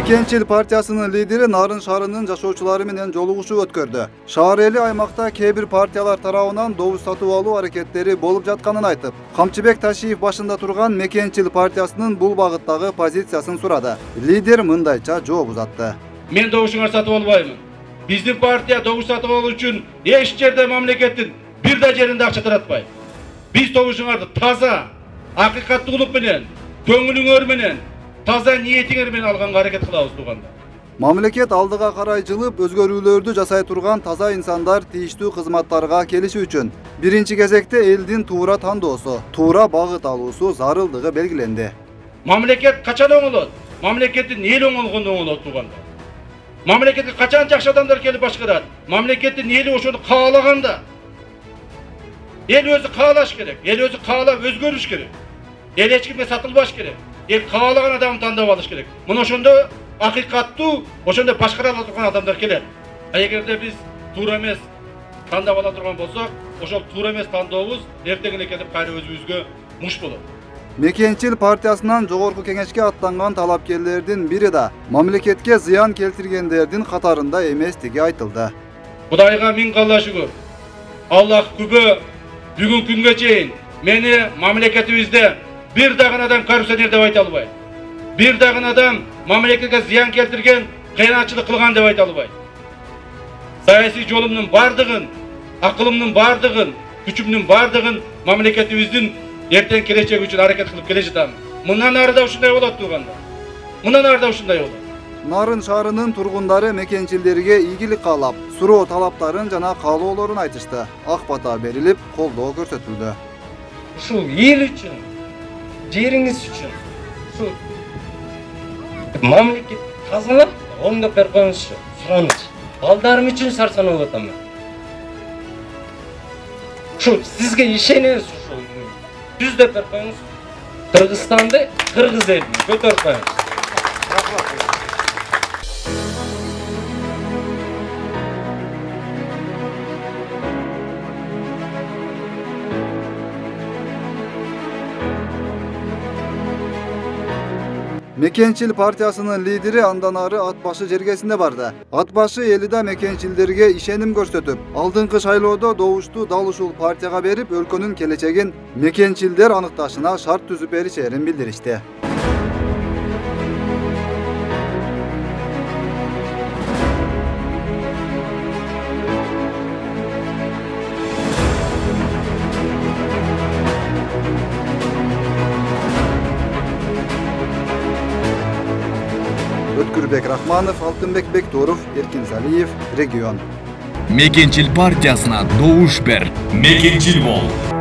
Мекенчил партиясынын лидери Нарын шаарынын жашоочулары менен жолугушуу өткөрдү. Шаар эли аймакта кээ бир партиялар тарабынан добуш сатып алуу аракеттери болуп жатканын айтып, Камчыбек Ташиев башында турган Мекенчил партиясынын бул багыттагы позициясын сурады. Лидер мындайча жооп узатты. Мен добушуңар сатып албаймын. Биздин партия добуш сатып алуу үчүн эч жерде мамлекеттин бир да жеринде акча таратпайт. Биз добушуңарды таза, акыйкаттуулук менен, көңүлүңөр менен, таза ниетиңер менен алганга аракет кылабыз туугандар. Мамлекет алдыга карай жылып, өзгөрүүлөрдү жасай турган таза инсандар тийиштүү кызматтарга келиши үчүн биринчи кезекте элдин туура тандоосу, туура багыт алуусу зарылдыгы белгиленди. Мамлекет качан оңолот? Мамлекеттин эл оңолгондо оңолот туугандар. Мамлекетке качан жакшы адамдар келип башкарат? Мамлекеттин эли ошону каалаганда. Эл өзү каалаш керек, эл өзү каалап өзгөрүш керек. Эл эч кимге сатылбаш керек. Эл каалаган адамды тандап алыш керек. Мына ошондо акыйкаттуу, ошондо башкара ала турган адамдар келет. А эгерде биз туура эмес тандап ала турган болсок, ошол туура эмес тандообуз эртең эле келип кайра өзүбүзгө муш болот. Мекенчил партиясынан жогорку кеңешке аттанган талапкерлердин бири да мамлекетке зыян келтиргендердин катарында эместиги айтылды. Кудайга миң калла шүгүр. Аллах күбө бүгүнкү күнгө чейин мени мамлекетибизде бир дагы адам коррупционер деп айта албайт. Бир дагы адам мамлекетке зыян келтирген, кыйынчылык кылган деп айта албайт. Саясий жолумдун бардыгын, акылымдын бардыгын, күчүмдүн бардыгын мамлекетибиздин эртең келечеги үчүн аракет кылып келе жатам. Мындан ары да ушундай болот туугандар. Мындан ары да ушундай болот. Нарын шаарынын тургундары мекенчилдерге ийгилик каалап, суроо талаптарын жана каалоолорун айтышты. Ак бата берилип, колдоо көрсөтүлдү. Ушул эл үчүн, жериңиз үчүн, ушул мамлекет тазалап, оңдоп берип коюңузчу, сураныч. Балдарым үчүн сарсанып атам. Ушул сизге ишенебиз, ушул түздөп берип коюңуз. Кыргызстанды кыргыз элин көтөрүп коюңуз. Мекенчил партиясынын лидери андан ары ат башы жергесинде барды. Ат башы эли да мекенчилдерге ишеним көрсөтүп, алдыңкы шайлоодо добушту дал ушул партияга берип, өлкөнүн келечегин мекенчилдер аныкташына шарт түзүп беришерин билдиришти. Өткүрбек Рахманов, Алтынбек Бектуров, Эркин Залиев, Регион. Мекенчил партиясына добуш бер. Мекенчил бол.